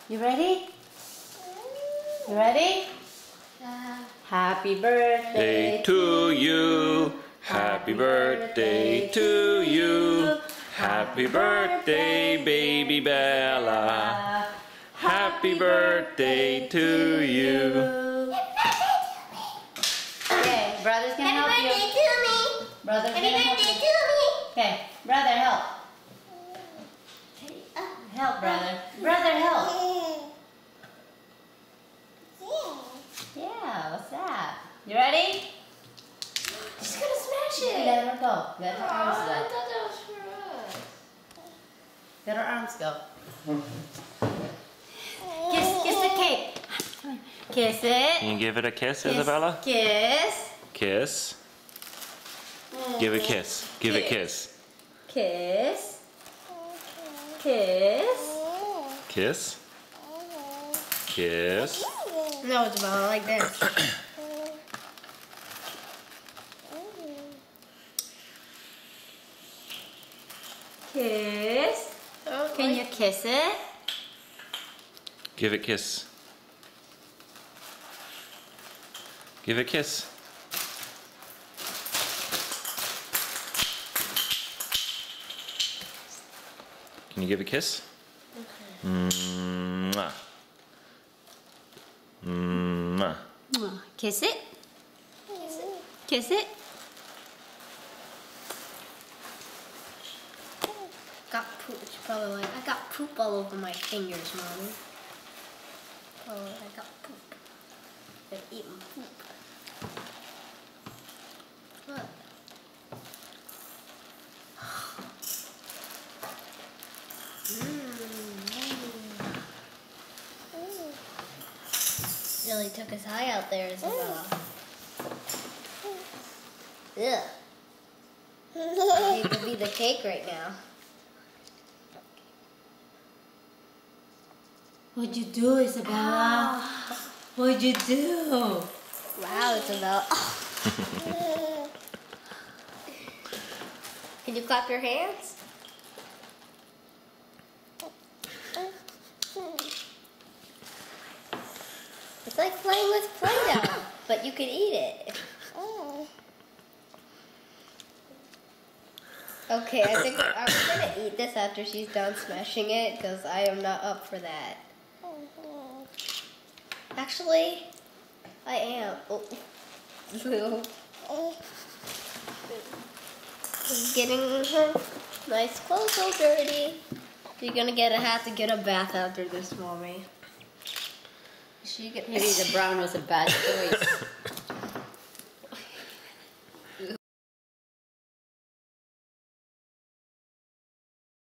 You ready? You ready? Happy birthday to you. Happy birthday to you. Happy birthday, baby Bella. Happy birthday to you. Okay, brother's gonna help you. Happy birthday to me. Brother's Happy gonna help birthday you. to me. Okay, brother, help. Help, brother. Brother, help. Yeah, what's that? You ready? She's gonna smash it. Let her go. Let her arms I go. thought that was for us. Let her arms go. Kiss the cake. Kiss it. Can you give it a kiss, Isabella? Kiss. Kiss. Give a kiss. Give a kiss. Kiss. Kiss. Kiss. Kiss. No, it's about like this. Kiss. Can you kiss it? Give it kiss. Give a kiss. Can you give a kiss? Mwah. Mwah. Kiss it. Kiss it. Got poop. She's probably like, I got poop all over my fingers, Mommy. Oh, I got poop. They're eating poop. Look. Really took his eye out there, Isabella. Ugh. I need to be the cake right now. What'd you do, Isabella? What'd you do? Wow, Isabella. Can you clap your hands? It's like playing with Play-Doh, but you can eat it. Okay, I think I'm gonna eat this after she's done smashing it, because I am not up for that. Actually, I am. Oh. Getting her nice clothes all dirty. You're gonna have to get a bath after this, Mommy. Maybe the brown was a bad choice.